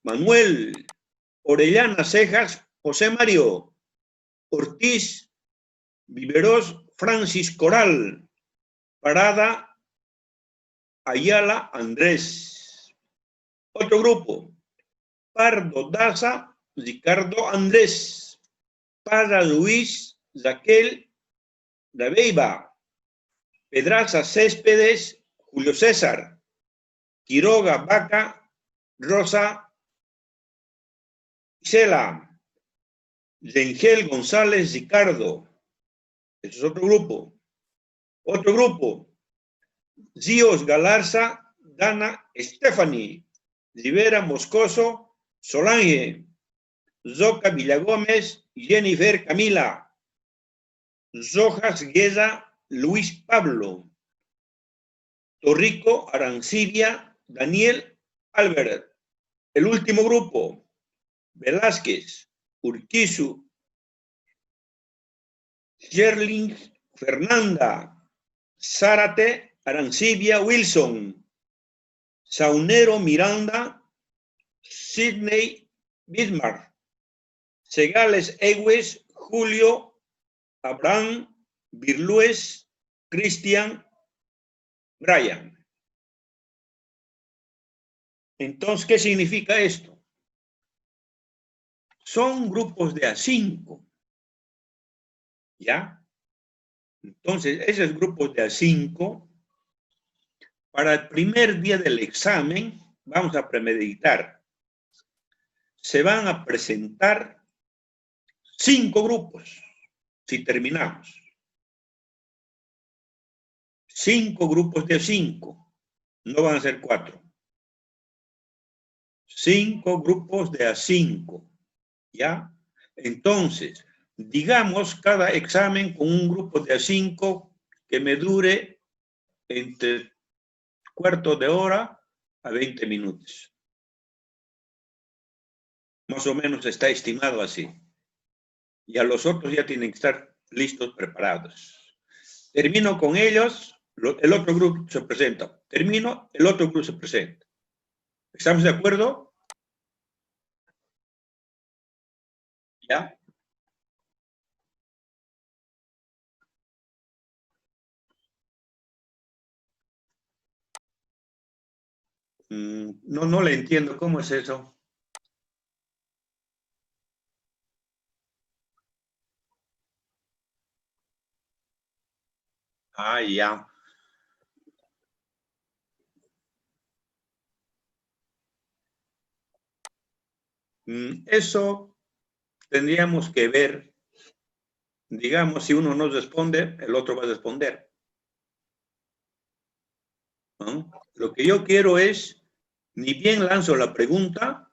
Manuel, Orellana Cejas, José Mario, Ortiz, Viveros, Francis Coral, Parada, Ayala, Andrés. Otro grupo, Pardo Daza, Ricardo Andrés, Parra Luis, Raquel Dabeiba, Pedraza Céspedes, Julio César, Quiroga Vaca, Rosa Isela, Rengel González Ricardo. Ese es otro grupo. Otro grupo, Gíos Galarza, Dana Stephanie, Rivera Moscoso, Solange, Zoca Villagómez, Jennifer Camila, Rojas Guerra, Luis Pablo, Torrico Arancibia, Daniel Albert. El último grupo, Velázquez, Urquizu, Sherling Fernanda, Zárate Arancibia Wilson, Saunero Miranda, Sidney Bismarck, Segales Ewes, Julio, Abraham, Birlues, Cristian, Brian. Entonces, ¿qué significa esto? Son grupos de A5, ¿ya? Entonces, esos grupos de A5, para el primer día del examen, vamos a premeditar. Se van a presentar 5 grupos, si terminamos. 5 grupos de A5, no van a ser 4. 5 grupos de A5, ¿ya? Entonces, digamos cada examen con un grupo de A5 que me dure entre cuarto de hora a 20 minutos. Más o menos está estimado así. Y a los otros ya tienen que estar listos, preparados. Termino con ellos, el otro grupo se presenta. Termino, el otro grupo se presenta. ¿Estamos de acuerdo? ¿Ya? No le entiendo. ¿Cómo es eso? Ah, ya. Eso tendríamos que ver. Digamos, si uno no responde, el otro va a responder. ¿No? Lo que yo quiero es, ni bien lanzo la pregunta,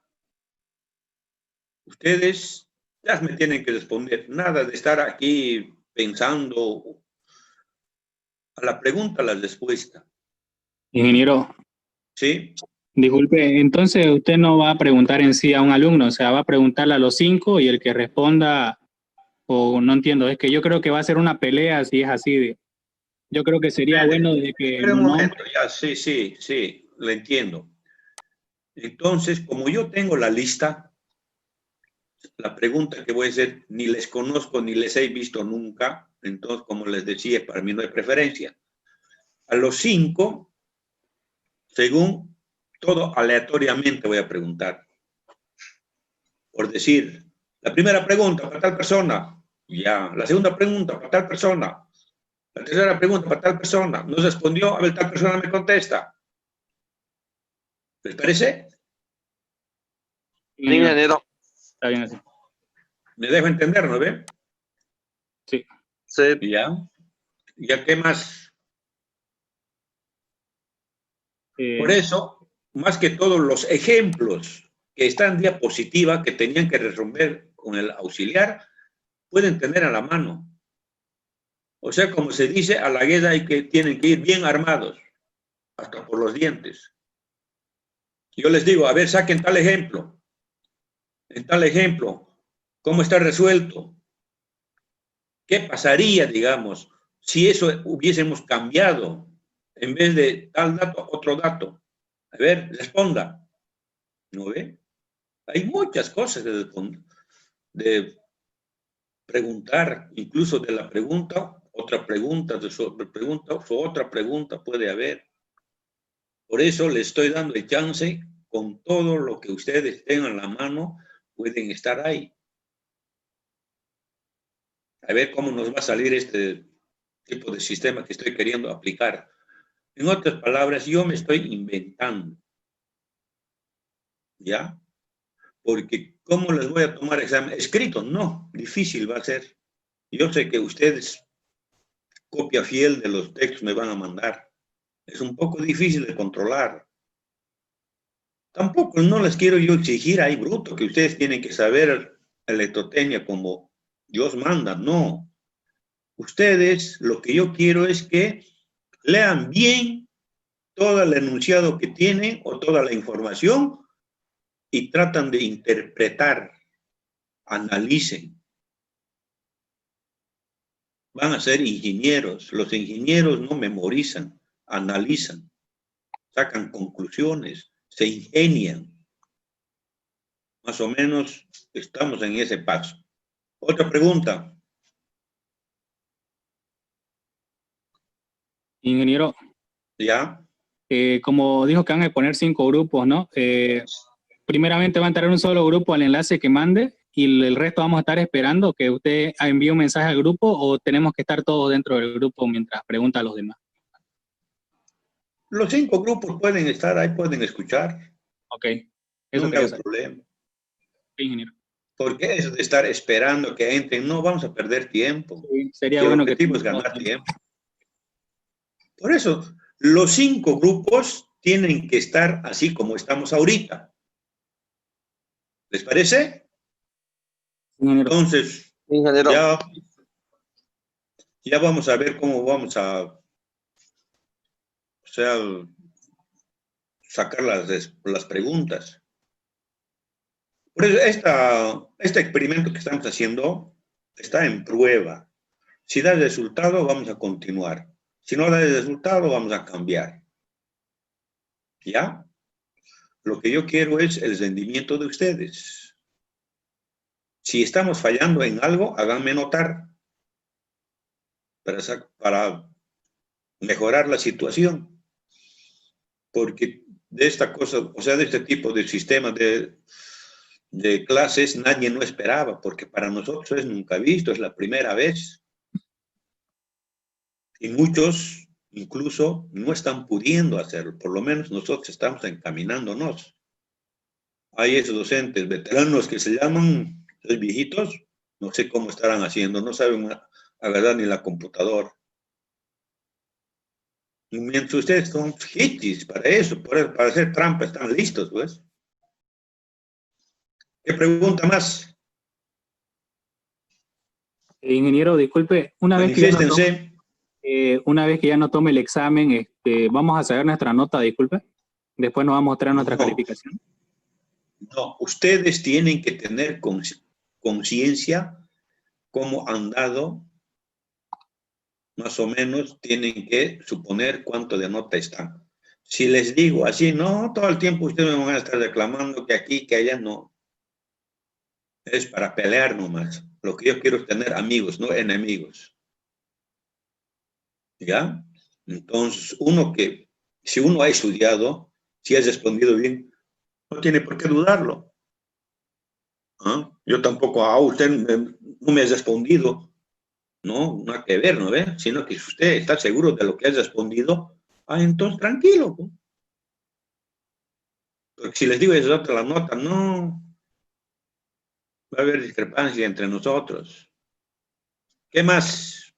ustedes ya me tienen que responder. Nada de estar aquí pensando. A la pregunta, la respuesta. Ingeniero. Sí. Disculpe, entonces usted no va a preguntar en sí a un alumno, o sea, va a preguntarle a los 5 y el que responda, o no entiendo, es que yo creo que va a ser una pelea si es así. Yo creo que sería bueno de que... Espera un momento, ya, sí, lo entiendo. Entonces, como yo tengo la lista, la pregunta que voy a hacer, ni les conozco ni les he visto nunca, entonces, como les decía, para mí no hay preferencia. A los 5, según todo aleatoriamente voy a preguntar. Por decir, la primera pregunta para tal persona, ya. La segunda pregunta para tal persona. La tercera pregunta para tal persona. No respondió, a ver, tal persona me contesta. ¿Les parece? Sí, ingeniero. Está bien así. ¿Me dejo entender, no ve? Sí. Sí. ¿Ya? ¿Ya qué más? Por eso, más que todos los ejemplos que están en diapositiva, que tenían que resolver con el auxiliar, pueden tener a la mano. O sea, como se dice, a la guerra tienen que ir bien armados, hasta por los dientes. Yo les digo, a ver, saquen tal ejemplo. En tal ejemplo, ¿cómo está resuelto? ¿Qué pasaría, digamos, si eso hubiésemos cambiado? En vez de tal dato, otro dato. A ver, responda. ¿No ve? Hay muchas cosas de preguntar, incluso de la pregunta, otra pregunta, de sobre pregunta, otra pregunta puede haber. Por eso le estoy dando el chance, con todo lo que ustedes tengan en la mano, pueden estar ahí. A ver cómo nos va a salir este tipo de sistema que estoy queriendo aplicar. En otras palabras, yo me estoy inventando, ¿ya? Porque ¿cómo les voy a tomar examen? Escrito, no, difícil va a ser. Yo sé que ustedes, copia fiel de los textos me van a mandar. Es un poco difícil de controlar. Tampoco no les quiero yo exigir ahí bruto que ustedes tienen que saber electrotecnia como Dios manda, no. Ustedes, lo que yo quiero es que lean bien todo el enunciado que tienen o toda la información y tratan de interpretar, analicen. Van a ser ingenieros. Los ingenieros no memorizan, analizan, sacan conclusiones, se ingenian. Más o menos estamos en ese paso. Otra pregunta. Ingeniero, ¿Ya? como dijo que van a poner 5 grupos, ¿no? Primeramente va a entrar un solo grupo al enlace que mande y el resto vamos a estar esperando que usted envíe un mensaje al grupo o tenemos que estar todos dentro del grupo mientras pregunta a los demás. Los 5 grupos pueden estar ahí, pueden escuchar. Ok, No eso me quería hago saber. problema. Sí, ingeniero. Porque eso de estar esperando que entren, no vamos a perder tiempo. Sí, sería Y el bueno que objetivo es estemos todos ganar dentro. tiempo. Por eso, los 5 grupos tienen que estar así como estamos ahorita. ¿Les parece? Ingeniero. Entonces, Ingeniero, ya vamos a ver cómo vamos a, o sea, sacar las preguntas. Por eso, este experimento que estamos haciendo está en prueba. Si da resultado, vamos a continuar. Si no da resultado, vamos a cambiar. ¿Ya? Lo que yo quiero es el rendimiento de ustedes. Si estamos fallando en algo, háganme notar para mejorar la situación. Porque de esta cosa, o sea, de este tipo de sistemas de clases, nadie no esperaba, porque para nosotros es nunca visto, es la primera vez. Y muchos incluso no están pudiendo hacerlo, por lo menos nosotros estamos encaminándonos. Hay esos docentes veteranos que se llaman los viejitos, no sé cómo estarán haciendo, no saben agarrar ni la computadora. Y mientras ustedes son hitis para eso, para hacer trampa, están listos, pues. ¿Qué pregunta más? Ingeniero, disculpe, una vez que Manifiéstense. ya no tome el examen, vamos a saber nuestra nota, disculpe. Después nos va a mostrar nuestra calificación. No, ustedes tienen que tener conciencia cómo han dado, más o menos tienen que suponer cuánto de nota están. Si les digo así, no, todo el tiempo ustedes me van a estar reclamando que aquí, que allá, no. Es para pelear nomás. Lo que yo quiero es tener amigos, no enemigos. ¿Ya? Entonces, si uno ha estudiado, si has respondido bien, no tiene por qué dudarlo. ¿Ah? Yo tampoco, usted no me ha respondido. No, nada que ver, ¿no ve? Sino que si usted está seguro de lo que ha respondido, entonces tranquilo. ¿No? Porque si les digo eso la nota, no, va a haber discrepancia entre nosotros. ¿Qué más?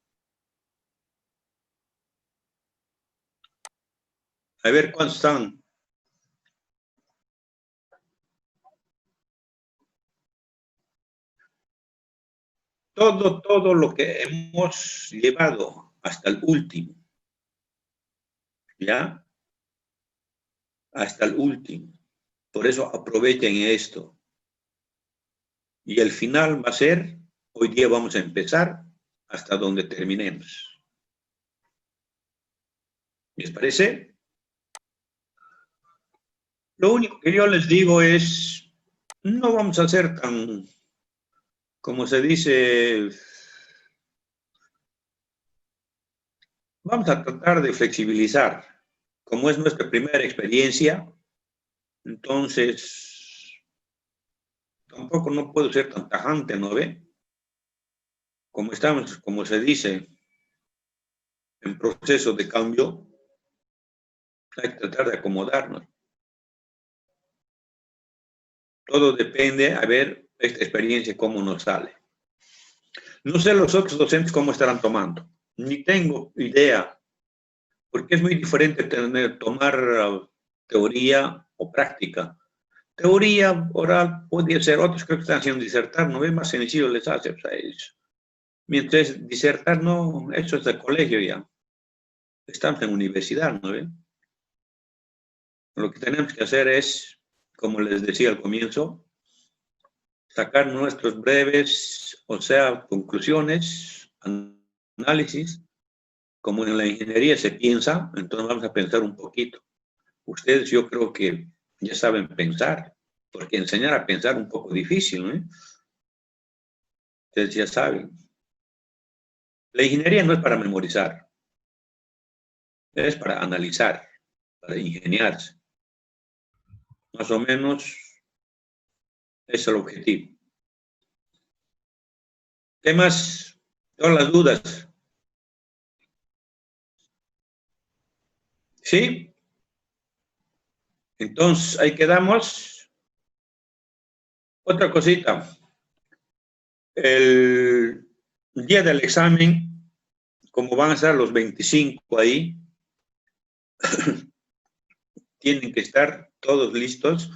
A ver cuántos están. Todo lo que hemos llevado hasta el último, ¿ya? Hasta el último. Por eso aprovechen esto. Y el final va a ser, hoy día vamos a empezar hasta donde terminemos. ¿Les parece? Lo único que yo les digo es, no vamos a ser tan, como se dice, vamos a tratar de flexibilizar. Como es nuestra primera experiencia, entonces tampoco no puedo ser tan tajante, ¿no ve? Como estamos, como se dice, en proceso de cambio, hay que tratar de acomodarnos. Todo depende, a ver, esta experiencia cómo nos sale. No sé los otros docentes cómo estarán tomando, ni tengo idea, porque es muy diferente tomar teoría o práctica. Teoría oral podría ser, otros creo que están haciendo disertar, ¿no ve? Más sencillo les hace a ellos. Mientras disertar, no, eso es de colegio ya. Estamos en universidad, ¿no ve? Lo que tenemos que hacer es, como les decía al comienzo, sacar nuestros breves, o sea, conclusiones, análisis. Como en la ingeniería se piensa, entonces vamos a pensar un poquito. Ustedes yo creo que ya saben pensar, porque enseñar a pensar es un poco difícil, ¿no? Ustedes ya saben. La ingeniería no es para memorizar, es para analizar, para ingeniarse. Más o menos ese es el objetivo. ¿Qué más? Todas las dudas. ¿Sí? Entonces, ahí quedamos. Otra cosita. El día del examen, como van a ser los 25 ahí, tienen que estar todos listos.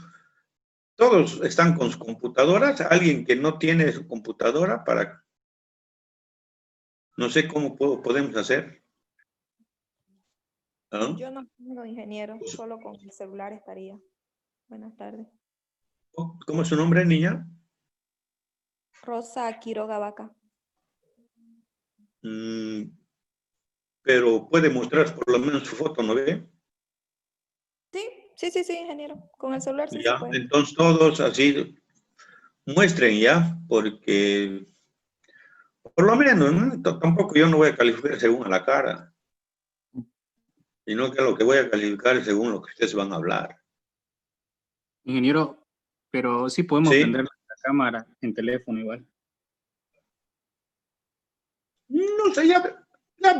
Todos están con sus computadoras. Alguien que no tiene su computadora para... No sé cómo podemos hacer. ¿Ah? Yo no tengo ingeniero, solo con el celular estaría. Buenas tardes. ¿Cómo es su nombre, niña? Rosa Quiroga Vaca. Pero puede mostrar por lo menos su foto, ¿no ve? Sí, ingeniero. Con el celular sí se Ya, puede. entonces todos así muestren ya, porque por lo menos, ¿no? Tampoco yo no voy a calificar según a la cara, sino que lo que voy a calificar es según lo que ustedes van a hablar. Ingeniero, pero sí podemos prender la cámara en teléfono igual. No sé, ya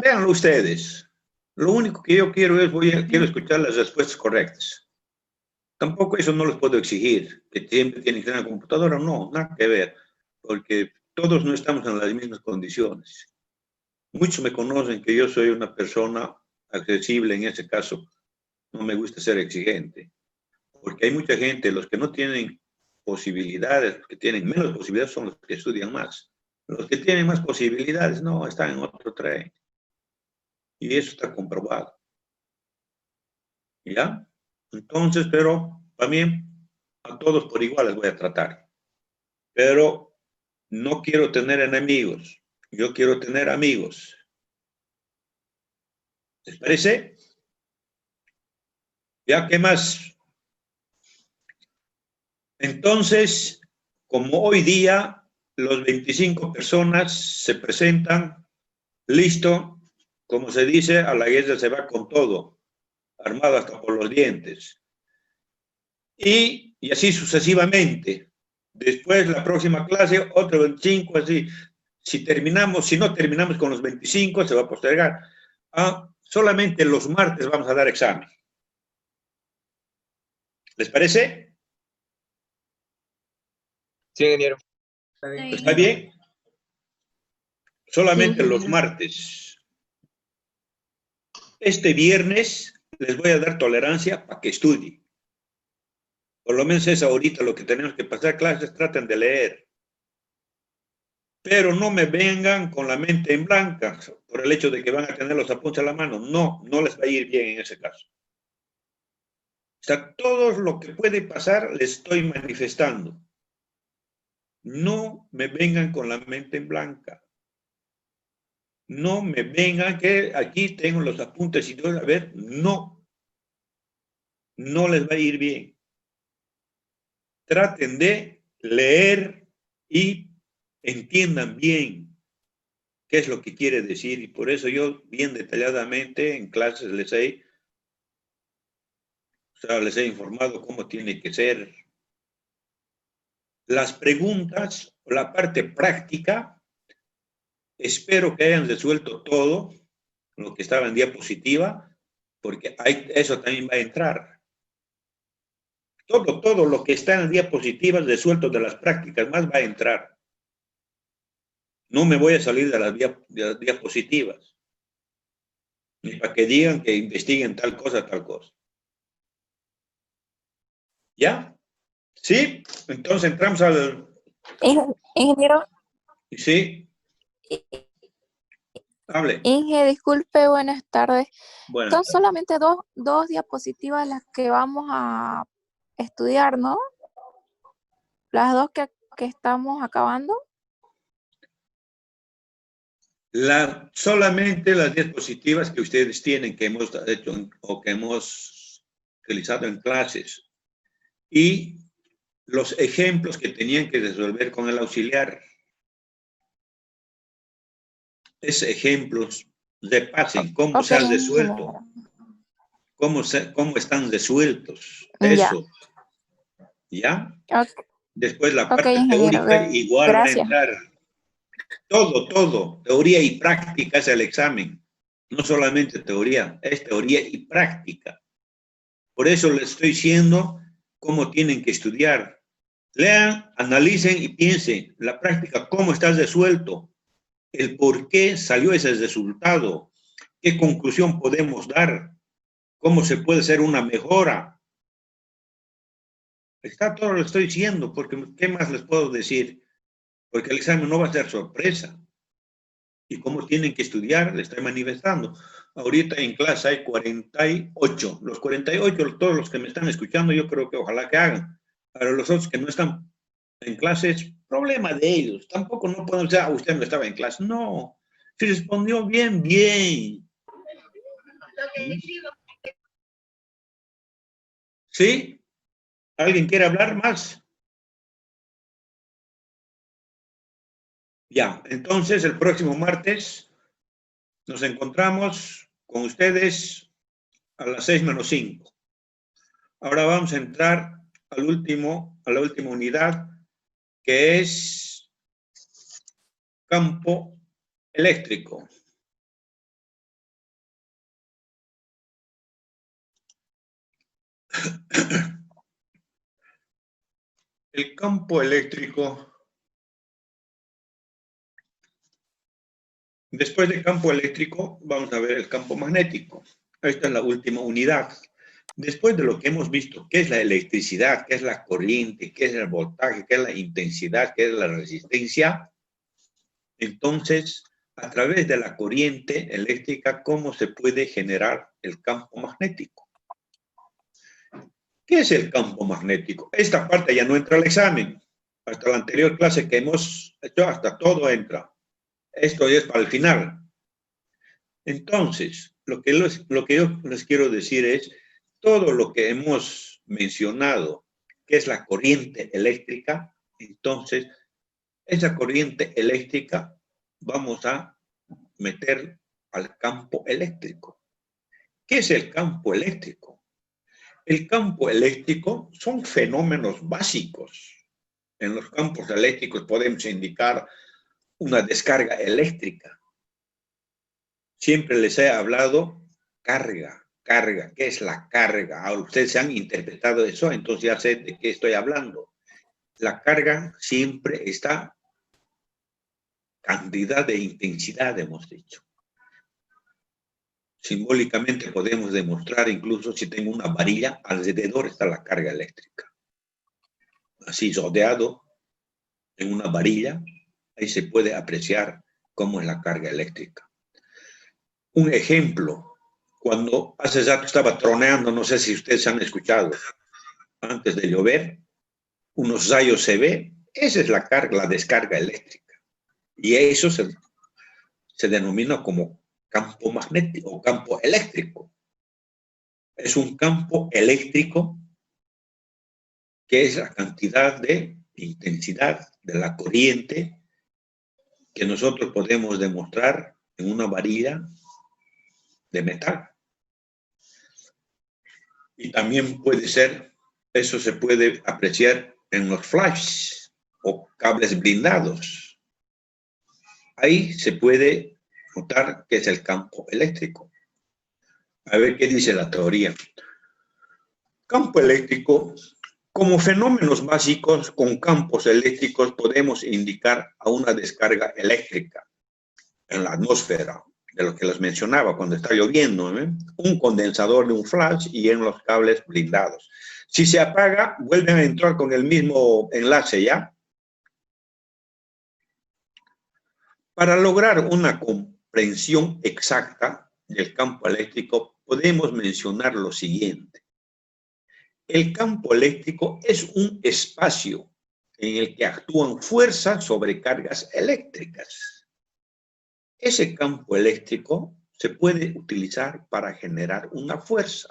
véanlo ustedes. Lo único que yo quiero es, quiero escuchar las respuestas correctas. Tampoco eso no les puedo exigir, que siempre tienen que tener una computadora, no, nada que ver, porque todos no estamos en las mismas condiciones. Muchos me conocen que yo soy una persona accesible en ese caso, no me gusta ser exigente, porque hay mucha gente, los que no tienen posibilidades, los que tienen menos posibilidades son los que estudian más. Los que tienen más posibilidades, no, están en otro tren. Y eso está comprobado. ¿Ya? Entonces, pero también a todos por igual les voy a tratar. Pero no quiero tener enemigos. Yo quiero tener amigos. ¿Les parece? ¿Ya qué más? Entonces, como hoy día los 25 personas se presentan, listo, como se dice, a la guerra se va con todo, armado hasta por los dientes. Y así sucesivamente. Después, la próxima clase, otro 25, así. Si no terminamos con los 25, se va a postergar. Solamente los martes vamos a dar examen. ¿Les parece? Sí, ingeniero. ¿Está bien? Solamente los martes. Este viernes les voy a dar tolerancia para que estudien. Por lo menos es ahorita lo que tenemos que pasar clases, traten de leer. Pero no me vengan con la mente en blanca por el hecho de que van a tener los apuntes a la mano. No, no les va a ir bien en ese caso. O sea, todo lo que puede pasar les estoy manifestando. No me vengan con la mente en blanca. No me vengan que aquí tengo los apuntes y todo. A ver, no. No les va a ir bien. Traten de leer y entiendan bien qué es lo que quiere decir. Y por eso yo bien detalladamente en clases les he informado cómo tiene que ser. Las preguntas, la parte práctica, espero que hayan resuelto todo lo que estaba en diapositiva, porque eso también va a entrar. Todo lo que está en diapositivas resuelto de las prácticas más va a entrar. No me voy a salir de las diapositivas. Ni para que digan que investiguen tal cosa. ¿Ya? ¿Sí? Entonces entramos al... Ingeniero, ¿Sí? Hable. Inge, disculpe, buenas tardes. Buenas Son tardes. solamente dos diapositivas las que vamos a estudiar, ¿no? Las dos que estamos acabando. Solamente las diapositivas que ustedes tienen, que hemos hecho o que hemos utilizado en clases, y los ejemplos que tenían que resolver con el auxiliar. Esos ejemplos, repasen cómo se han resuelto, cómo están resueltos, eso, ¿ya? Okay. Después la parte ingeniero, teórica igual gracias. va a entrar. Todo, teoría y práctica es el examen. No solamente teoría, es teoría y práctica. Por eso les estoy diciendo cómo tienen que estudiar. Lean, analicen y piensen la práctica, cómo está resuelto, el por qué salió ese resultado, qué conclusión podemos dar, cómo se puede hacer una mejora. Está todo lo estoy diciendo, porque ¿qué más les puedo decir? Porque el examen no va a ser sorpresa. Y cómo tienen que estudiar, le estoy manifestando. Ahorita en clase hay 48. Los 48, todos los que me están escuchando, yo creo que ojalá que hagan. Para los otros que no están en clases, problema de ellos. Tampoco no pueden decir, usted no estaba en clase. No, se respondió bien. ¿Sí? ¿Alguien quiere hablar más? Ya, entonces el próximo martes nos encontramos con ustedes a las 6:05. Ahora vamos a entrar a la última unidad, que es campo eléctrico. El campo eléctrico, después del campo eléctrico, vamos a ver el campo magnético. Esta es la última unidad. Después de lo que hemos visto, qué es la electricidad, qué es la corriente, qué es el voltaje, qué es la intensidad, qué es la resistencia, entonces, a través de la corriente eléctrica, ¿cómo se puede generar el campo magnético? ¿Qué es el campo magnético? Esta parte ya no entra al examen. Hasta la anterior clase que hemos hecho, hasta todo entra. Esto es para el final. Entonces, lo que yo les quiero decir es, todo lo que hemos mencionado, que es la corriente eléctrica, entonces, esa corriente eléctrica vamos a meter al campo eléctrico. ¿Qué es el campo eléctrico? El campo eléctrico son fenómenos básicos. En los campos eléctricos podemos indicar una descarga eléctrica. Siempre les he hablado carga. ¿Qué es la carga? Ahora ustedes se han interpretado eso, entonces ya sé de qué estoy hablando. La carga siempre está cantidad de intensidad, hemos dicho. Simbólicamente podemos demostrar, incluso si tengo una varilla, alrededor está la carga eléctrica. Así rodeado en una varilla, ahí se puede apreciar cómo es la carga eléctrica. Un ejemplo, cuando hace rato estaba troneando, no sé si ustedes han escuchado, antes de llover, unos rayos se ve, esa es la carga, la descarga eléctrica. Y eso se denomina como campo magnético o campo eléctrico. Es un campo eléctrico que es la cantidad de intensidad de la corriente que nosotros podemos demostrar en una varilla de metal. Y también puede ser, eso se puede apreciar en los flashes o cables blindados. Ahí se puede notar que es el campo eléctrico. A ver qué dice la teoría. Campo eléctrico. Como fenómenos básicos con campos eléctricos podemos indicar a una descarga eléctrica en la atmósfera, de lo que les mencionaba cuando está lloviendo, un condensador de un flash y en los cables blindados. Si se apaga, vuelven a entrar con el mismo enlace, ¿ya? Para lograr una comprensión exacta del campo eléctrico, podemos mencionar lo siguiente. El campo eléctrico es un espacio en el que actúan fuerzas sobre cargas eléctricas. Ese campo eléctrico se puede utilizar para generar una fuerza.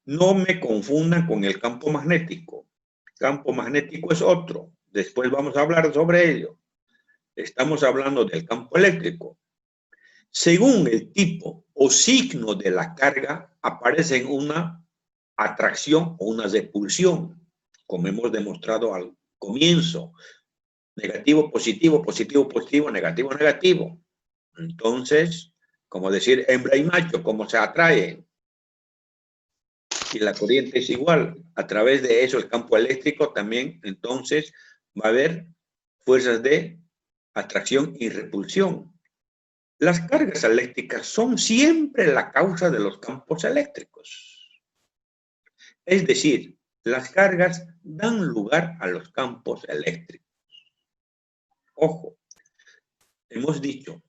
No me confundan con el campo magnético. El campo magnético es otro. Después vamos a hablar sobre ello. Estamos hablando del campo eléctrico. Según el tipo o signo de la carga, aparece una atracción o una repulsión, como hemos demostrado al comienzo. Negativo, positivo, positivo, positivo, negativo, negativo. Entonces, como decir hembra y macho, cómo se atraen. Y la corriente es igual. A través de eso, el campo eléctrico también, entonces, va a haber fuerzas de atracción y repulsión. Las cargas eléctricas son siempre la causa de los campos eléctricos. Es decir, las cargas dan lugar a los campos eléctricos. Ojo, hemos dicho,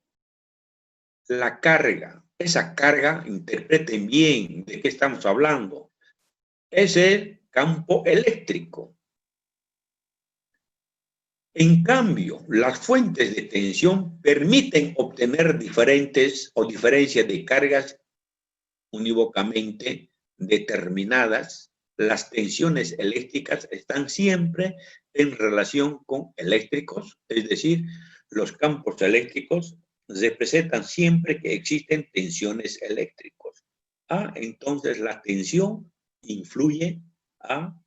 la carga, esa carga, interpreten bien de qué estamos hablando, es el campo eléctrico. En cambio, las fuentes de tensión permiten obtener diferentes o diferencias de cargas unívocamente determinadas. Las tensiones eléctricas están siempre en relación con eléctricos, es decir, los campos eléctricos representan siempre que existen tensiones eléctricas. Entonces la tensión influye a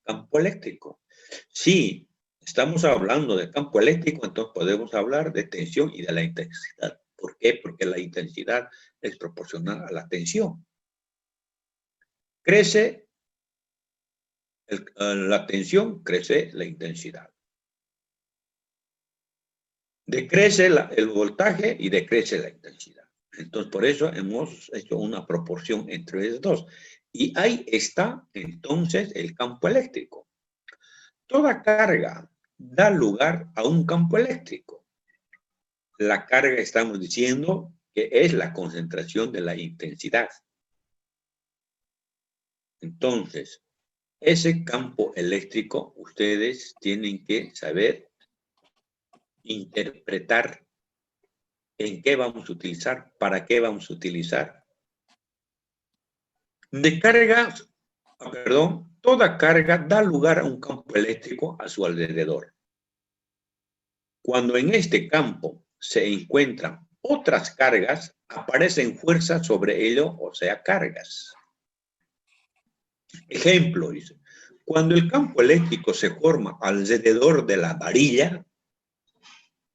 campo eléctrico. Sí. Estamos hablando de campo eléctrico, entonces podemos hablar de tensión y de la intensidad. ¿Por qué? Porque la intensidad es proporcional a la tensión. Crece la tensión, crece la intensidad. Decrece el voltaje y decrece la intensidad. Entonces, por eso hemos hecho una proporción entre los dos. Y ahí está, entonces, el campo eléctrico. Toda carga da lugar a un campo eléctrico. La carga, estamos diciendo, que es la concentración de la intensidad. Entonces, ese campo eléctrico, ustedes tienen que saber interpretar en qué vamos a utilizar, para qué vamos a utilizar. Toda carga da lugar a un campo eléctrico a su alrededor. Cuando en este campo se encuentran otras cargas, aparecen fuerzas sobre ello, o sea, cargas. Ejemplo, dice, cuando el campo eléctrico se forma alrededor de la varilla,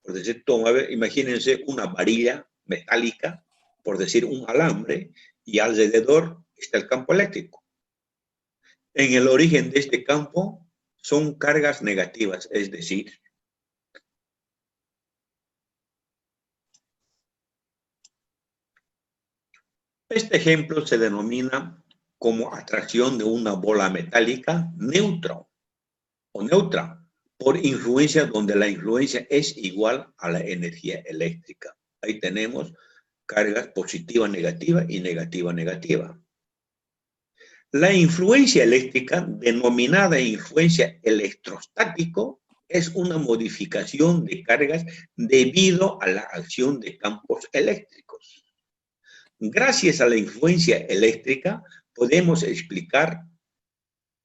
por decir, imagínense una varilla metálica, por decir un alambre, y alrededor está el campo eléctrico. En el origen de este campo son cargas negativas, es decir, este ejemplo se denomina como atracción de una bola metálica neutra o neutra por influencia, donde la influencia es igual a la energía eléctrica. Ahí tenemos cargas positiva, negativa y negativa, negativa. La influencia eléctrica, denominada influencia electrostático, es una modificación de cargas debido a la acción de campos eléctricos. Gracias a la influencia eléctrica podemos explicar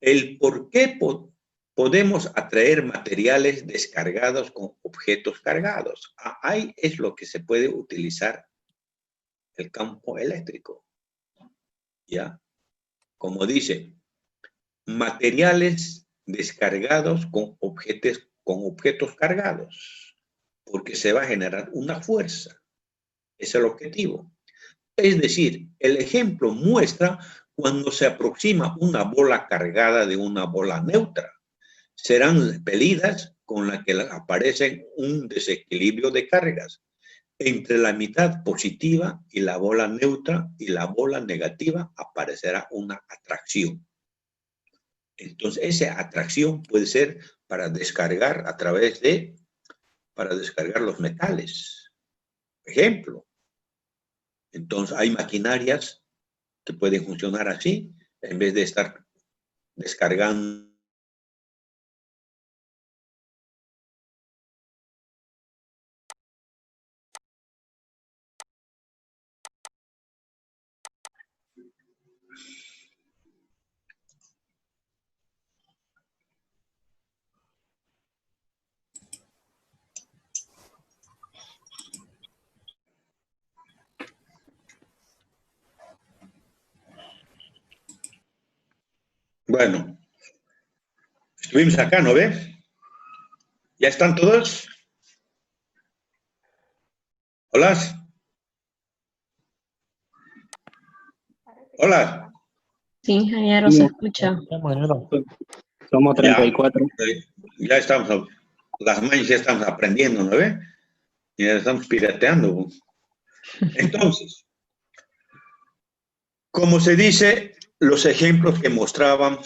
el por qué podemos atraer materiales descargados con objetos cargados. Ahí es lo que se puede utilizar el campo eléctrico. ¿Ya? Como dice, materiales descargados con objetos cargados, porque se va a generar una fuerza. Es el objetivo. Es decir, el ejemplo muestra cuando se aproxima una bola cargada de una bola neutra. Serán repelidas con la que aparecen un desequilibrio de cargas entre la mitad positiva y la bola neutra y la bola negativa aparecerá una atracción. Entonces, esa atracción puede ser para descargar para descargar los metales. Ejemplo. Entonces, hay maquinarias que pueden funcionar así, en vez de estar descargando. Bueno, estuvimos acá, ¿no ve? ¿Ya están todos? Hola. Hola. Sí, ingeniero, se escucha. Somos Ya, 34. ya estamos, las mañas ya estamos aprendiendo, ¿no ve? Ya estamos pirateando. Entonces, como se dice, los ejemplos que mostraban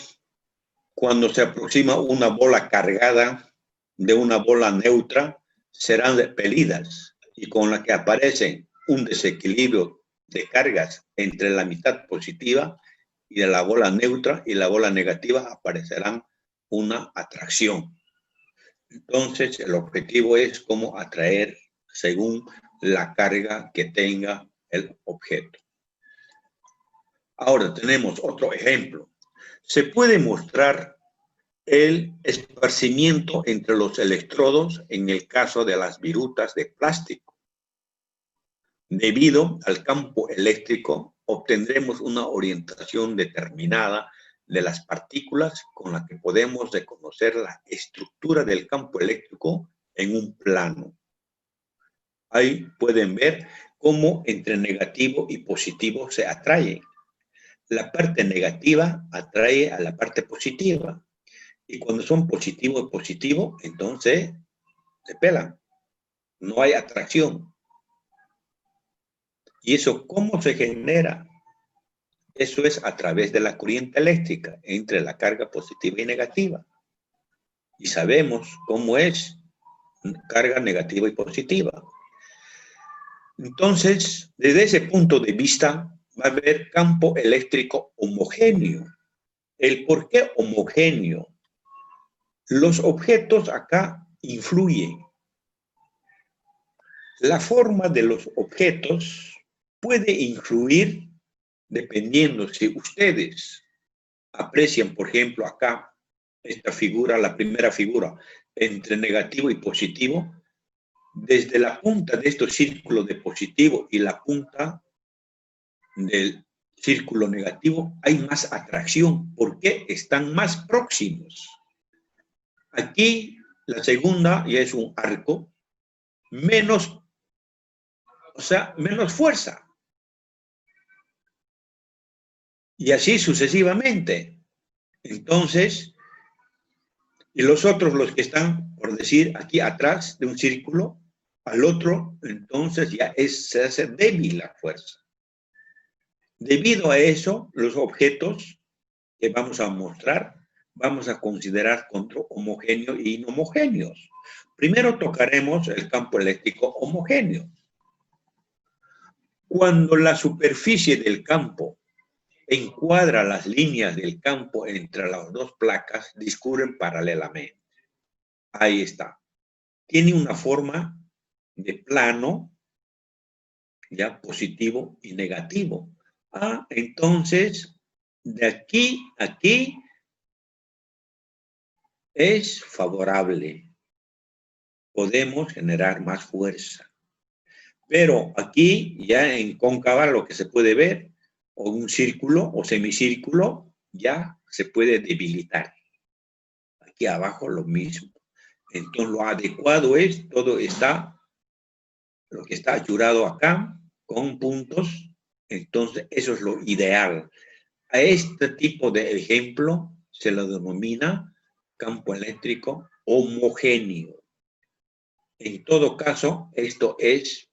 cuando se aproxima una bola cargada de una bola neutra serán repelidas y con la que aparece un desequilibrio de cargas entre la mitad positiva y de la bola neutra y la bola negativa aparecerán una atracción. Entonces, el objetivo es cómo atraer según la carga que tenga el objeto. Ahora tenemos otro ejemplo. Se puede mostrar el esparcimiento entre los electrodos en el caso de las virutas de plástico. Debido al campo eléctrico, obtendremos una orientación determinada de las partículas con la que podemos reconocer la estructura del campo eléctrico en un plano. Ahí pueden ver cómo entre negativo y positivo se atrae. La parte negativa atrae a la parte positiva. Y cuando son positivo y positivo, entonces se pelan. No hay atracción. ¿Y eso cómo se genera? Eso es a través de la corriente eléctrica entre la carga positiva y negativa. Y sabemos cómo es carga negativa y positiva. Entonces, desde ese punto de vista, va a haber campo eléctrico homogéneo. ¿El por qué homogéneo? Los objetos acá influyen. La forma de los objetos puede influir dependiendo si ustedes aprecian, por ejemplo, acá esta figura, la primera figura, entre negativo y positivo, desde la punta de estos círculos de positivo y la punta del círculo negativo hay más atracción porque están más próximos. Aquí la segunda ya es un arco, menos fuerza. Y así sucesivamente. Entonces, y los otros, los que están, por decir, aquí atrás de un círculo, al otro, entonces ya se hace débil la fuerza. Debido a eso, los objetos que vamos a mostrar, vamos a considerar contra homogéneos e inhomogéneos. Primero tocaremos el campo eléctrico homogéneo. Cuando la superficie del campo encuadra las líneas del campo entre las dos placas, discurren paralelamente. Ahí está. Tiene una forma de plano, ya positivo y negativo. Entonces, de aquí a aquí, es favorable. Podemos generar más fuerza. Pero aquí, ya en cóncava, lo que se puede ver, o un círculo o semicírculo, ya se puede debilitar. Aquí abajo lo mismo. Entonces, lo adecuado es, todo está, lo que está ayudado acá, con puntos. Entonces, eso es lo ideal. A este tipo de ejemplo se lo denomina campo eléctrico homogéneo. En todo caso, esto es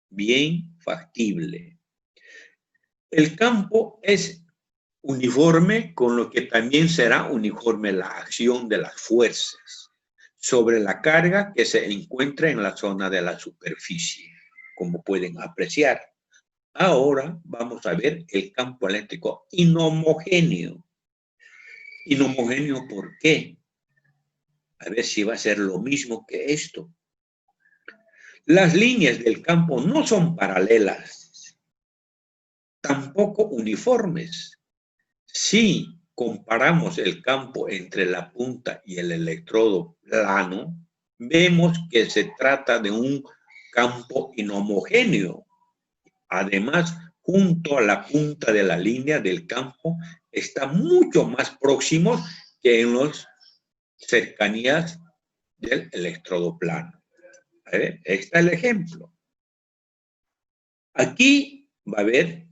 bien factible. El campo es uniforme, con lo que también será uniforme la acción de las fuerzas sobre la carga que se encuentra en la zona de la superficie, como pueden apreciar. Ahora vamos a ver el campo eléctrico inhomogéneo. Inhomogéneo, ¿por qué? A ver si va a ser lo mismo que esto. Las líneas del campo no son paralelas, tampoco uniformes. Si comparamos el campo entre la punta y el electrodo plano, vemos que se trata de un campo inhomogéneo. Además, junto a la punta de la línea del campo está mucho más próximo que en las cercanías del electrodo plano. A ver, está el ejemplo. Aquí va a haber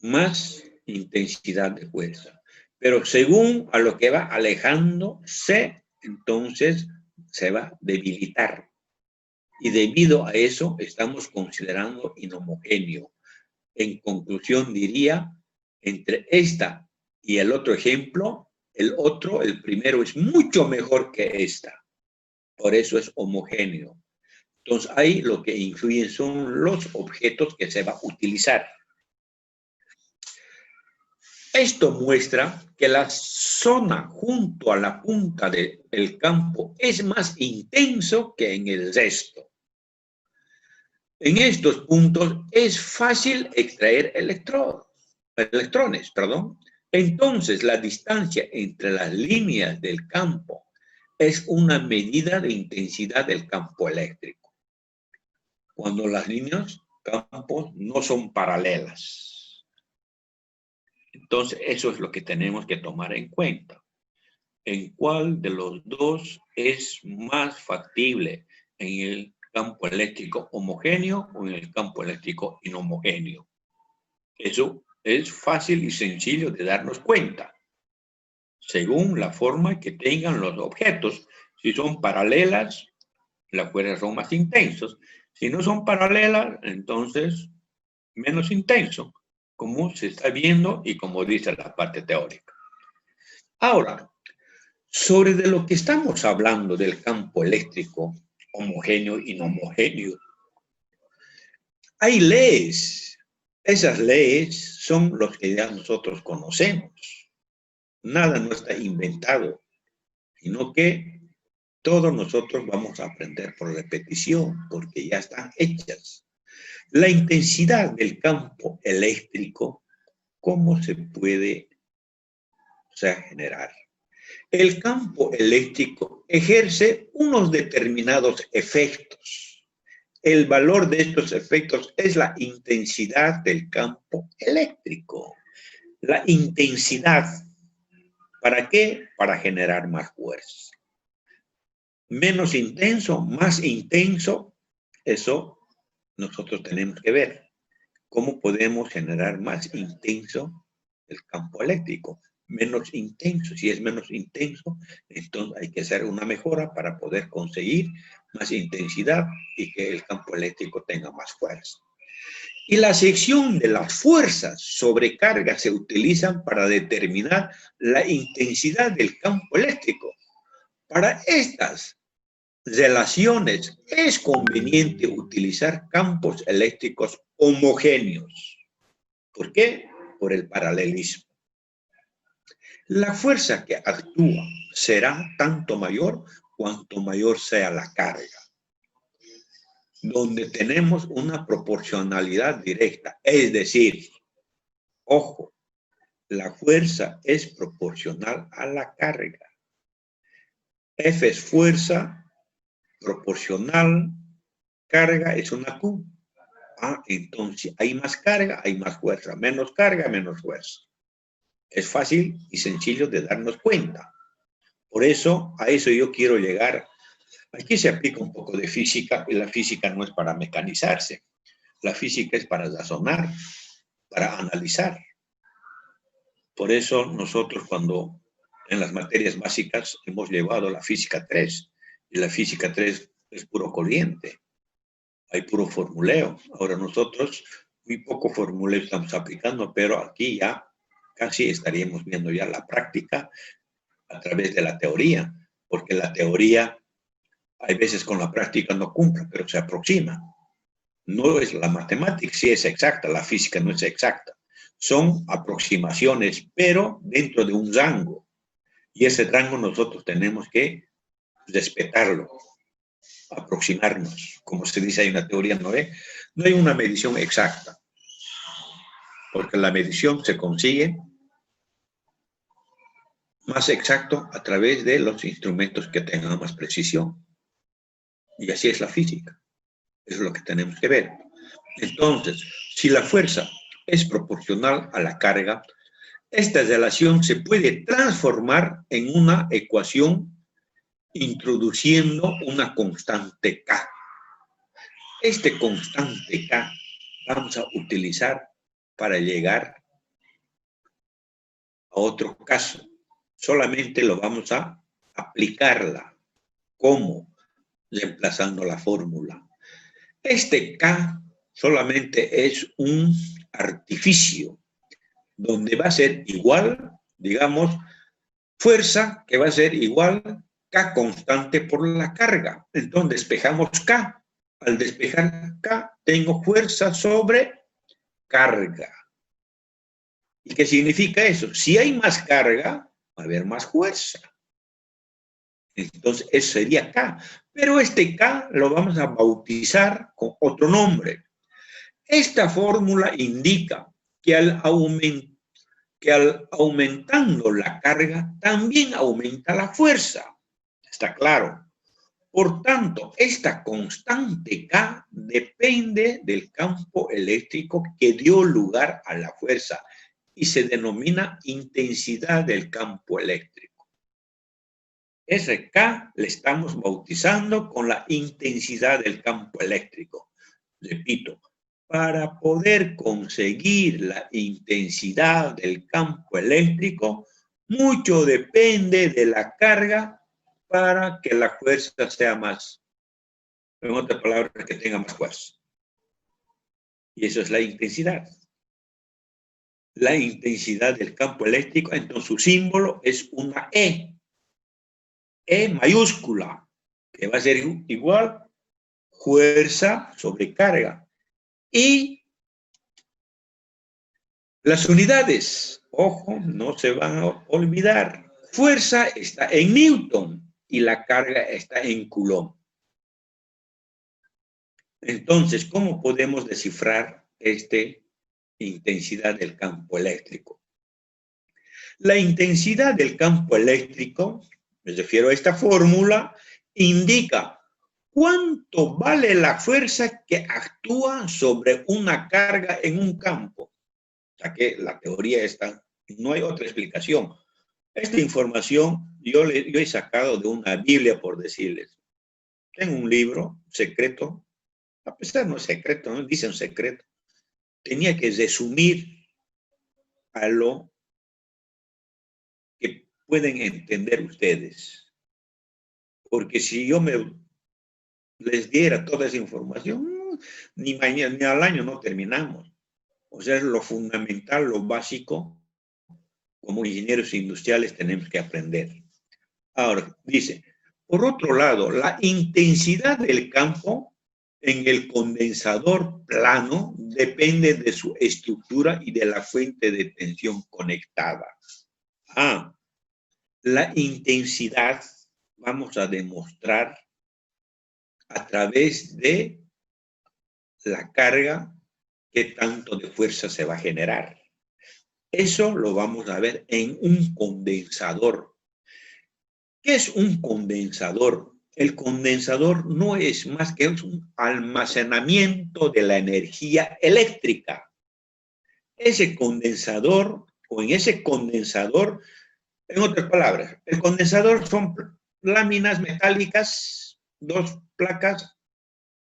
más intensidad de fuerza, pero según a lo que va alejándose, entonces se va a debilitar. Y debido a eso estamos considerando inhomogéneo. En conclusión diría, entre esta y el otro ejemplo, el primero es mucho mejor que esta. Por eso es homogéneo. Entonces ahí lo que influyen son los objetos que se va a utilizar. Esto muestra que la zona junto a la punta del campo es más intenso que en el resto. En estos puntos es fácil extraer electrones. Entonces, la distancia entre las líneas del campo es una medida de intensidad del campo eléctrico. Cuando las líneas campos no son paralelas. Entonces, eso es lo que tenemos que tomar en cuenta. ¿En cuál de los dos es más factible? ¿En el campo eléctrico homogéneo o en el campo eléctrico inhomogéneo? Eso es fácil y sencillo de darnos cuenta. Según la forma que tengan los objetos. Si son paralelas, las fuerzas son más intensas. Si no son paralelas, entonces menos intenso, como se está viendo y como dice la parte teórica. Ahora, sobre de lo que estamos hablando del campo eléctrico homogéneo y no homogéneo, hay leyes. Esas leyes son los que ya nosotros conocemos. Nada no está inventado, sino que todos nosotros vamos a aprender por repetición, porque ya están hechas. La intensidad del campo eléctrico, ¿cómo se puede generar? El campo eléctrico ejerce unos determinados efectos. El valor de estos efectos es la intensidad del campo eléctrico. La intensidad, ¿para qué? Para generar más fuerza. Menos intenso, más intenso, eso nosotros tenemos que ver. ¿Cómo podemos generar más intenso el campo eléctrico? Menos intenso. Si es menos intenso, entonces hay que hacer una mejora para poder conseguir más intensidad y que el campo eléctrico tenga más fuerza. Y la sección de las fuerzas sobre carga se utilizan para determinar la intensidad del campo eléctrico. Para estas relaciones es conveniente utilizar campos eléctricos homogéneos. ¿Por qué? Por el paralelismo. La fuerza que actúa será tanto mayor cuanto mayor sea la carga. Donde tenemos una proporcionalidad directa, es decir, ojo, la fuerza es proporcional a la carga. F es fuerza proporcional, carga es una Q. Ah, entonces hay más carga, hay más fuerza. Menos carga, menos fuerza. Es fácil y sencillo de darnos cuenta. Por eso, a eso yo quiero llegar. Aquí se aplica un poco de física, y la física no es para mecanizarse. La física es para razonar, para analizar. Por eso nosotros cuando en las materias básicas hemos llevado la física 3, y la física 3 es puro corriente. Hay puro formuleo. Ahora nosotros muy poco formuleo estamos aplicando, pero aquí ya casi estaríamos viendo ya la práctica a través de la teoría, porque la teoría hay veces con la práctica no cumple, pero se aproxima. No es la matemática, sí es exacta, la física no es exacta. Son aproximaciones, pero dentro de un rango. Y ese rango nosotros tenemos que respetarlo, aproximarnos. Como se dice, hay una teoría, no hay una medición exacta, porque la medición se consigue más exacto a través de los instrumentos que tengan más precisión. Y así es la física. Eso es lo que tenemos que ver. Entonces, si la fuerza es proporcional a la carga, esta relación se puede transformar en una ecuación introduciendo una constante K. Este constante K vamos a utilizar para llegar a otro caso. Solamente lo vamos a aplicarla. ¿Cómo? Reemplazando la fórmula. Este K solamente es un artificio, donde va a ser igual, digamos, fuerza que va a ser igual K constante por la carga. Entonces despejamos K. Al despejar K, tengo fuerza sobre carga. ¿Y qué significa eso? Si hay más carga, va a haber más fuerza. Entonces, eso sería K. Pero este K lo vamos a bautizar con otro nombre. Esta fórmula indica que aumentando la carga, también aumenta la fuerza. ¿Está claro? Por tanto, esta constante K depende del campo eléctrico que dio lugar a la fuerza y se denomina intensidad del campo eléctrico. Ese K le estamos bautizando con la intensidad del campo eléctrico. Repito, para poder conseguir la intensidad del campo eléctrico, mucho depende de la carga para que la fuerza sea más, en otras palabras, que tenga más fuerza. Y eso es la intensidad. La intensidad del campo eléctrico, entonces su símbolo es una E. E mayúscula, que va a ser igual fuerza sobre carga. Y las unidades, ojo, no se van a olvidar. Fuerza está en Newton y la carga está en Coulomb. Entonces, ¿cómo podemos descifrar esta intensidad del campo eléctrico? La intensidad del campo eléctrico, me refiero a esta fórmula, indica cuánto vale la fuerza que actúa sobre una carga en un campo. O sea que la teoría está, no hay otra explicación. Esta información yo he sacado de una Biblia, por decirles. Tengo un libro secreto, a pesar no es secreto, no dicen secreto. Tenía que resumir a lo que pueden entender ustedes. Porque si yo les diera toda esa información, ni mañana ni al año no terminamos. O sea, es lo fundamental, lo básico, como ingenieros industriales tenemos que aprender. Ahora, dice, por otro lado, la intensidad del campo en el condensador plano depende de su estructura y de la fuente de tensión conectada. La intensidad vamos a demostrar a través de la carga que tanto de fuerza se va a generar. Eso lo vamos a ver en un condensador. ¿Qué es un condensador? El condensador no es más que un almacenamiento de la energía eléctrica. Ese condensador, o en ese condensador, en otras palabras, el condensador son láminas metálicas, dos placas,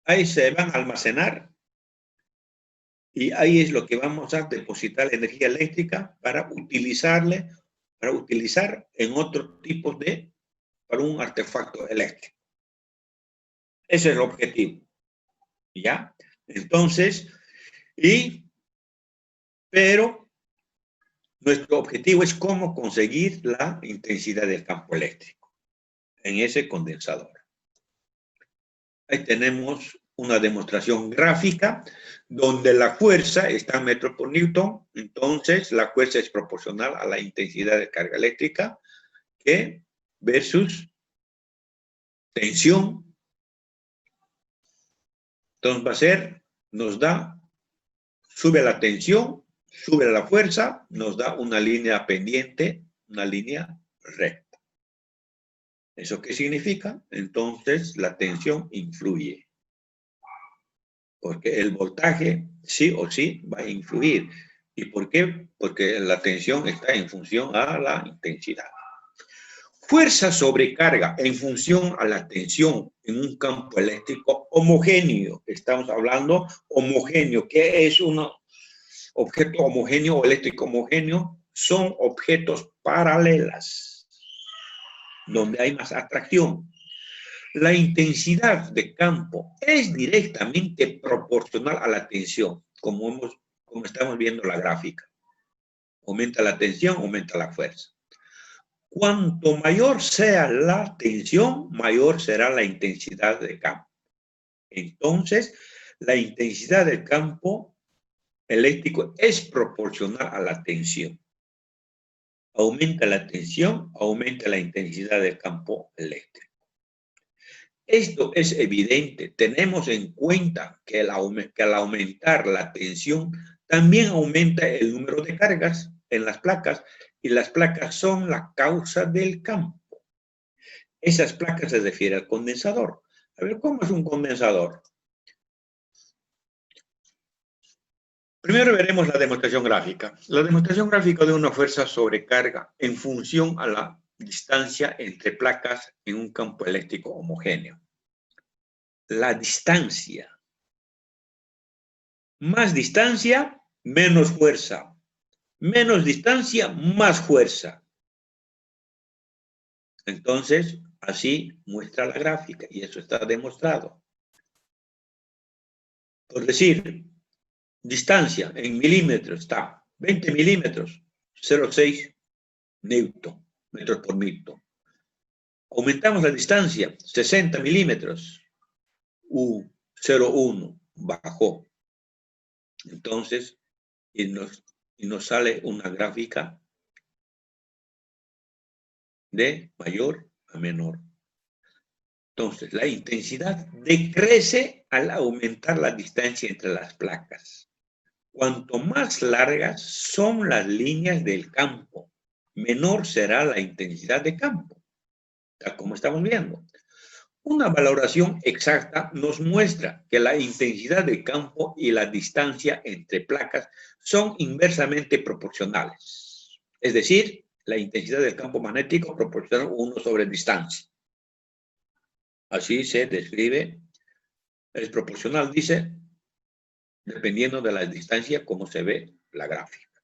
ahí se van a almacenar y ahí es lo que vamos a depositar la energía eléctrica para utilizar en otro tipo para un artefacto eléctrico. Ese es el objetivo, ¿ya? Entonces, pero nuestro objetivo es cómo conseguir la intensidad del campo eléctrico en ese condensador. Ahí tenemos una demostración gráfica donde la fuerza está en metros por newton, entonces la fuerza es proporcional a la intensidad de carga eléctrica versus tensión. Entonces va a ser, sube la tensión, sube la fuerza, nos da una línea pendiente, una línea recta. ¿Eso qué significa? Entonces la tensión influye. Porque el voltaje sí o sí va a influir. ¿Y por qué? Porque la tensión está en función a la intensidad. Fuerza sobre carga en función a la tensión en un campo eléctrico homogéneo. Estamos hablando homogéneo. ¿Qué es un objeto homogéneo o eléctrico homogéneo? Son objetos paralelas, donde hay más atracción. La intensidad de campo es directamente proporcional a la tensión, como estamos viendo en la gráfica. Aumenta la tensión, aumenta la fuerza. Cuanto mayor sea la tensión, mayor será la intensidad de campo. Entonces, la intensidad del campo eléctrico es proporcional a la tensión. Aumenta la tensión, aumenta la intensidad del campo eléctrico. Esto es evidente. Tenemos en cuenta que al aumentar la tensión, también aumenta el número de cargas en las placas, y las placas son la causa del campo. Esas placas se refieren al condensador. A ver, ¿cómo es un condensador? Primero veremos la demostración gráfica. La demostración gráfica de una fuerza sobre carga en función a la distancia entre placas en un campo eléctrico homogéneo. La distancia. Más distancia, menos fuerza. Menos distancia, más fuerza. Entonces, así muestra la gráfica y eso está demostrado. Por decir, distancia en milímetros está 20 milímetros, 0,6 newton, metros por newton. Aumentamos la distancia, 60 milímetros, 0,1, bajó. Entonces, y nos sale una gráfica de mayor a menor. Entonces, la intensidad decrece al aumentar la distancia entre las placas. Cuanto más largas son las líneas del campo, menor será la intensidad de campo, tal como estamos viendo. Una valoración exacta nos muestra que la intensidad de campo y la distancia entre placas son inversamente proporcionales. Es decir, la intensidad del campo magnético proporciona 1 sobre distancia. Así se describe, es proporcional, dice, dependiendo de la distancia, como se ve la gráfica.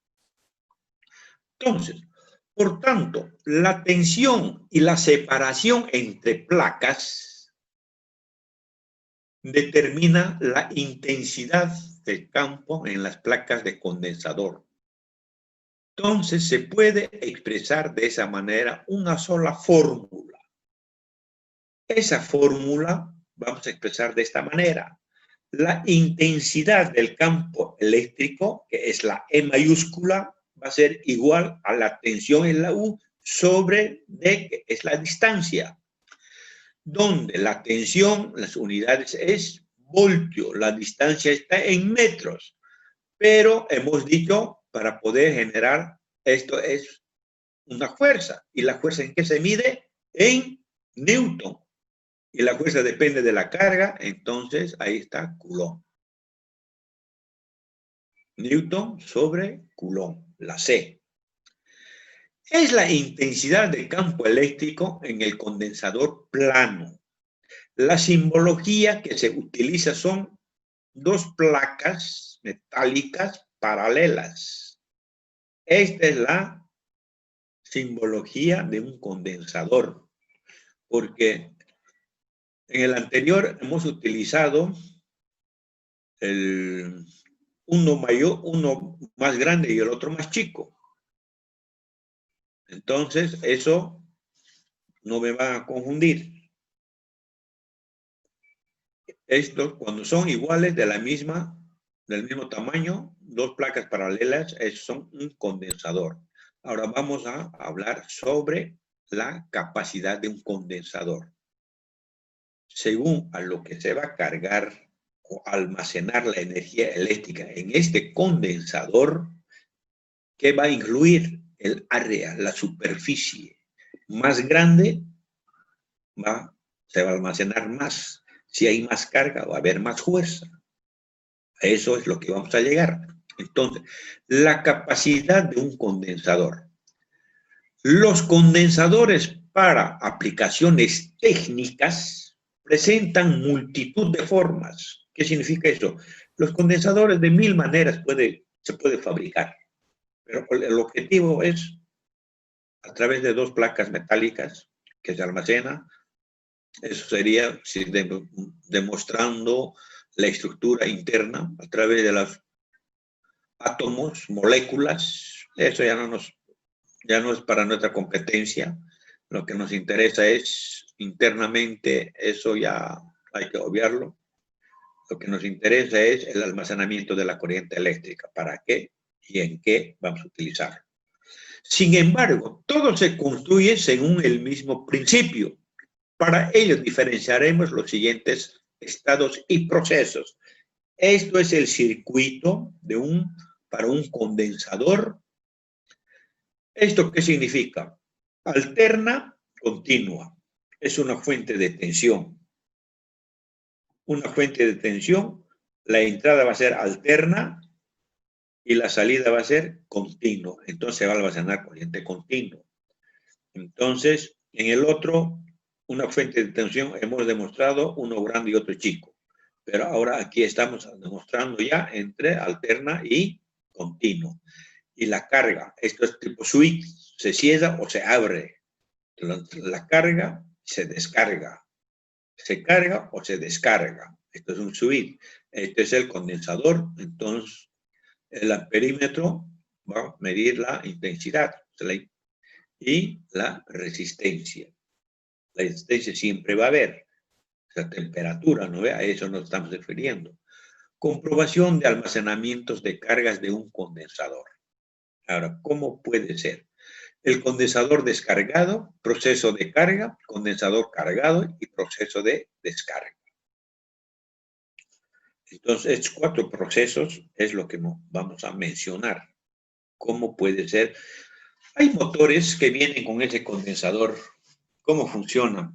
Entonces, por tanto, la tensión y la separación entre placas determina la intensidad del campo en las placas de condensador. Entonces, se puede expresar de esa manera una sola fórmula. Esa fórmula vamos a expresar de esta manera. La intensidad del campo eléctrico, que es la E mayúscula, va a ser igual a la tensión en la U sobre D, que es la distancia. Donde la tensión, las unidades es voltio, la distancia está en metros. Pero hemos dicho, para poder generar, esto es una fuerza. ¿Y la fuerza en qué se mide? en Newton. Y la fuerza depende de la carga, entonces ahí está Coulomb. Newton sobre Coulomb, la C. Es la intensidad de campo eléctrico en el condensador plano. La simbología que se utiliza son dos placas metálicas paralelas. Esta es la simbología de un condensador, porque en el anterior hemos utilizado uno mayor, uno más grande y el otro más chico. Entonces, eso no me va a confundir. Estos, cuando son iguales del mismo tamaño, dos placas paralelas, son un condensador. Ahora vamos a hablar sobre la capacidad de un condensador. Según a lo que se va a cargar o almacenar la energía eléctrica en este condensador, ¿qué va a incluir? El área, la superficie más grande, se va a almacenar más. Si hay más carga, va a haber más fuerza. A eso es lo que vamos a llegar. Entonces, la capacidad de un condensador. Los condensadores para aplicaciones técnicas presentan multitud de formas. ¿Qué significa eso? Los condensadores de 1000 maneras se puede fabricar, pero el objetivo es a través de dos placas metálicas que se almacena. Eso sería demostrando la estructura interna a través de los átomos, moléculas. Eso ya no es para nuestra competencia. Lo que nos interesa es internamente, eso ya hay que obviarlo. Lo que nos interesa es el almacenamiento de la corriente eléctrica. ¿Para qué y en qué vamos a utilizarlo? Sin embargo, todo se construye según el mismo principio. Para ello diferenciaremos los siguientes estados y procesos. Esto es el circuito para un condensador. ¿Esto qué significa? Alterna, continua. Es una fuente de tensión. Una fuente de tensión, la entrada va a ser alterna y la salida va a ser continua. Entonces se va a almacenar corriente continua. Entonces, en el otro, una fuente de tensión, hemos demostrado uno grande y otro chico. Pero ahora aquí estamos demostrando ya entre alterna y continuo. Y la carga, esto es tipo switch, se cierra o se abre. La carga se descarga. Se carga o se descarga. Esto es un switch. Este es el condensador. Entonces, el amperímetro va a medir la intensidad y la resistencia. La resistencia siempre va a haber. La temperatura, ¿no ve? A eso nos estamos refiriendo. Comprobación de almacenamientos de cargas de un condensador. Ahora, ¿cómo puede ser? El condensador descargado, proceso de carga, condensador cargado y proceso de descarga. Entonces, estos 4 procesos es lo que vamos a mencionar. ¿Cómo puede ser? Hay motores que vienen con ese condensador. ¿Cómo funciona?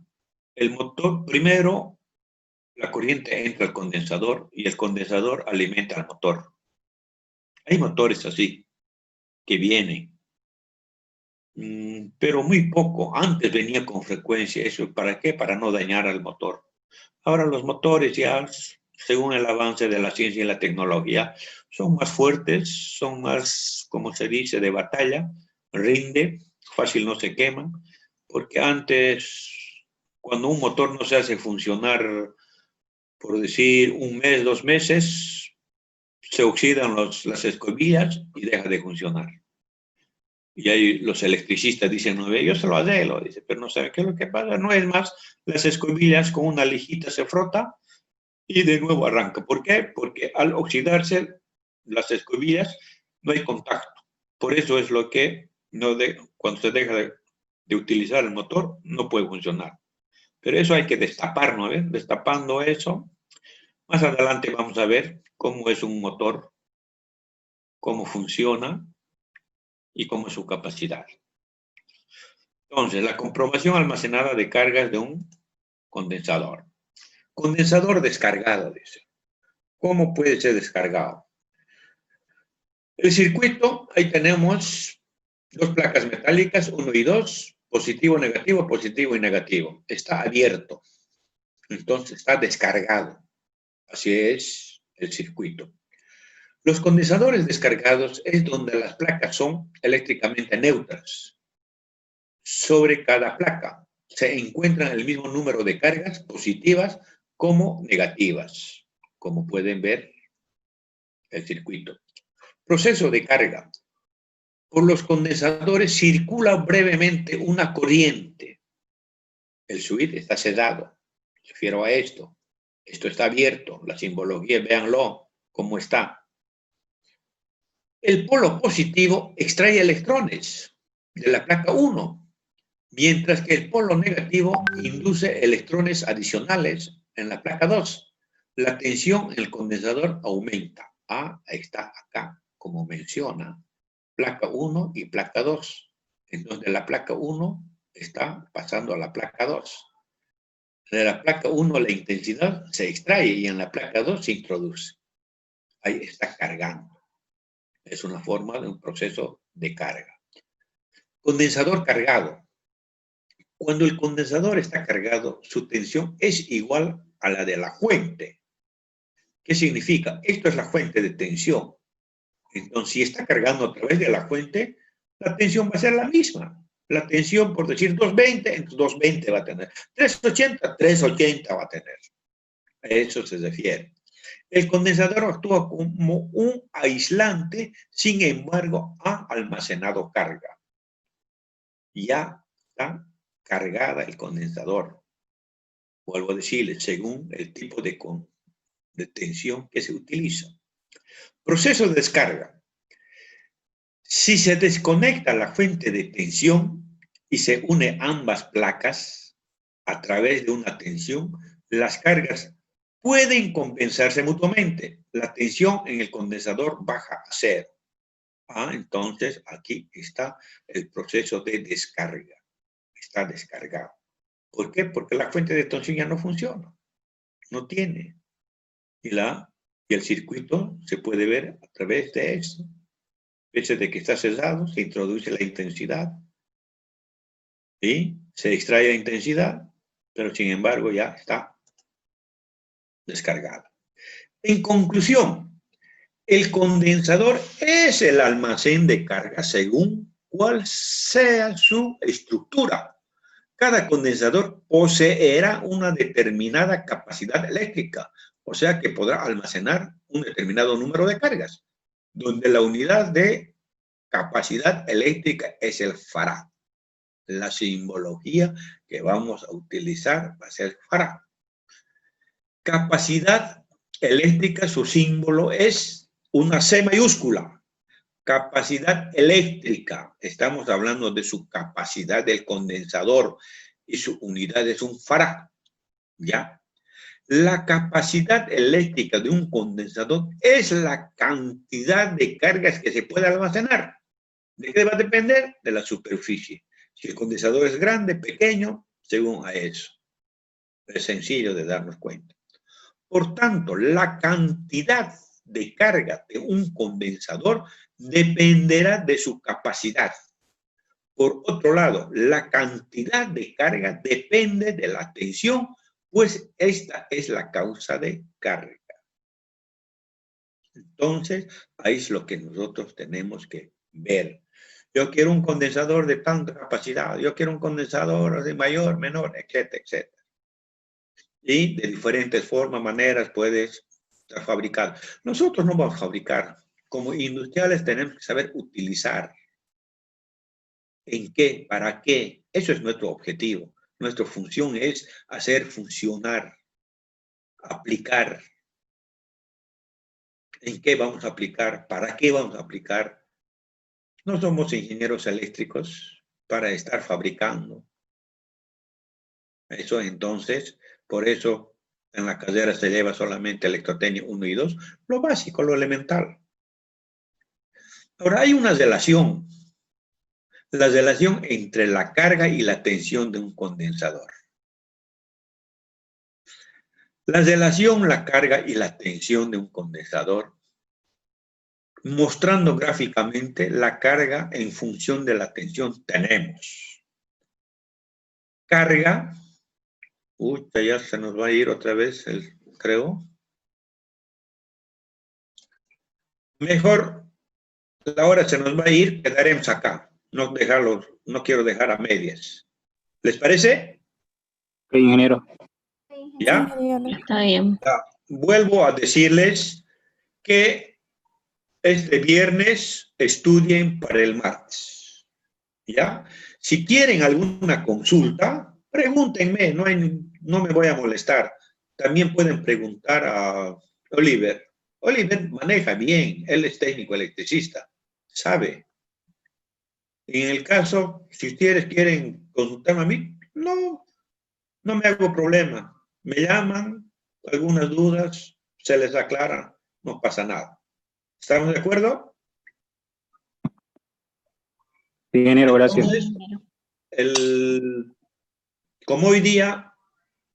El motor, primero, la corriente entra al condensador y el condensador alimenta al motor. Hay motores así, que vienen, pero muy poco. Antes venía con frecuencia eso. ¿Para qué? Para no dañar al motor. Ahora los motores ya, según el avance de la ciencia y la tecnología, son más fuertes, son más, como se dice, de batalla, rinde, fácil no se queman, porque antes, cuando un motor no se hace funcionar, por decir, 1 mes, 2 meses, se oxidan las escobillas y deja de funcionar. Y ahí los electricistas dicen, no, yo se lo arreglo, dice, pero no saben qué es lo que pasa. No es más, las escobillas con una lijita se frota y de nuevo arranca. ¿Por qué? Porque al oxidarse las escobillas no hay contacto. Por eso es lo que cuando se deja de utilizar el motor no puede funcionar. Pero eso hay que destapar, ¿no? Destapando eso, más adelante vamos a ver cómo es un motor, cómo funciona y cómo es su capacidad. Entonces, la comprobación almacenada de cargas de un condensador. Condensador descargado, dice. ¿Cómo puede ser descargado? El circuito, ahí tenemos dos placas metálicas, 1 y 2, positivo, negativo y negativo. Está abierto. Entonces, está descargado. Así es el circuito. Los condensadores descargados es donde las placas son eléctricamente neutras. Sobre cada placa se encuentran el mismo número de cargas positivas como negativas, como pueden ver el circuito. Proceso de carga. Por los condensadores circula brevemente una corriente. El switch está cerrado. Me refiero a esto. Esto está abierto. La simbología, véanlo, cómo está. El polo positivo extrae electrones de la placa 1, mientras que el polo negativo induce electrones adicionales en la placa 2. La tensión en el condensador aumenta. Está acá, como menciona, placa 1 y placa 2. Entonces la placa 1 está pasando a la placa 2. De la placa 1 la intensidad se extrae y en la placa 2 se introduce. Ahí está cargando. Es una forma de un proceso de carga. Condensador cargado. Cuando el condensador está cargado, su tensión es igual a la de la fuente. ¿Qué significa? Esto es la fuente de tensión. Entonces, si está cargando a través de la fuente, la tensión va a ser la misma. La tensión, por decir 220, entonces 220 va a tener. 380, 380 va a tener. A eso se refiere. El condensador actúa como un aislante, sin embargo, ha almacenado carga. Ya está cargada el condensador. Vuelvo a decirle, según el tipo de tensión que se utiliza. Proceso de descarga. Si se desconecta la fuente de tensión y se une ambas placas a través de una tensión, las cargas pueden compensarse mutuamente. La tensión en el condensador baja a 0. Entonces aquí está el proceso de descarga. Está descargado. ¿Por qué? Porque la fuente de tensión ya no funciona. No tiene. Y el circuito se puede ver a través de eso. A veces de que está cerrado, se introduce la intensidad. ¿Sí? Se extrae la intensidad, pero sin embargo ya está descargada. En conclusión, el condensador es el almacén de carga según cuál sea su estructura. Cada condensador poseerá una determinada capacidad eléctrica, o sea que podrá almacenar un determinado número de cargas, donde la unidad de capacidad eléctrica es el farad. La simbología que vamos a utilizar va a ser farad. Capacidad eléctrica, su símbolo es una C mayúscula. Capacidad eléctrica, estamos hablando de su capacidad del condensador y su unidad es un farad, ¿ya? La capacidad eléctrica de un condensador es la cantidad de cargas que se puede almacenar. ¿De qué va a depender? De la superficie. Si el condensador es grande, pequeño, según a eso. Es sencillo de darnos cuenta. Por tanto, la cantidad de carga de un condensador dependerá de su capacidad. Por otro lado, la cantidad de carga depende de la tensión, pues esta es la causa de carga. Entonces, ahí es lo que nosotros tenemos que ver. Yo quiero un condensador de tanta capacidad, yo quiero un condensador de mayor, menor, etcétera, etcétera. Y de diferentes formas, maneras puedes fabricar. Nosotros no vamos a fabricar. Como industriales tenemos que saber utilizar. ¿En qué? ¿Para qué? Eso es nuestro objetivo. Nuestra función es hacer funcionar, aplicar. ¿En qué vamos a aplicar? ¿Para qué vamos a aplicar? No somos ingenieros eléctricos para estar fabricando. Eso entonces, por eso en la carrera se lleva solamente electrotecnia 1 y 2, lo básico, lo elemental. Ahora hay una relación. la relación entre la carga y la tensión de un condensador. La relación, la carga y la tensión de un condensador, mostrando gráficamente la carga en función de la tensión, tenemos carga, ya se nos va a ir otra vez, creo. Mejor, la hora se nos va a ir, quedaremos acá. No quiero dejar a medias. ¿Les parece? Ok, ingeniero. ¿Ya? Está bien. Ya. Vuelvo a decirles que este viernes estudien para el martes. ¿Ya? Si quieren alguna consulta, pregúntenme, no me voy a molestar. También pueden preguntar a Oliver. Oliver maneja bien, él es técnico electricista, sabe. En el caso, si ustedes quieren consultarme a mí, no me hago problema. Me llaman, algunas dudas, se les aclara, no pasa nada. ¿Estamos de acuerdo? Sí, ingeniero, gracias. Entonces, como hoy día,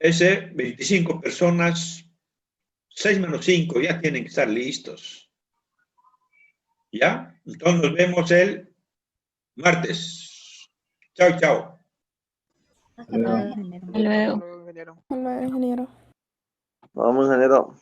ese 25 personas, 6 menos 5, ya tienen que estar listos. ¿Ya? Entonces nos vemos el martes. Chao, chao. Hasta luego. Hasta luego, ingeniero. Vamos, ingeniero.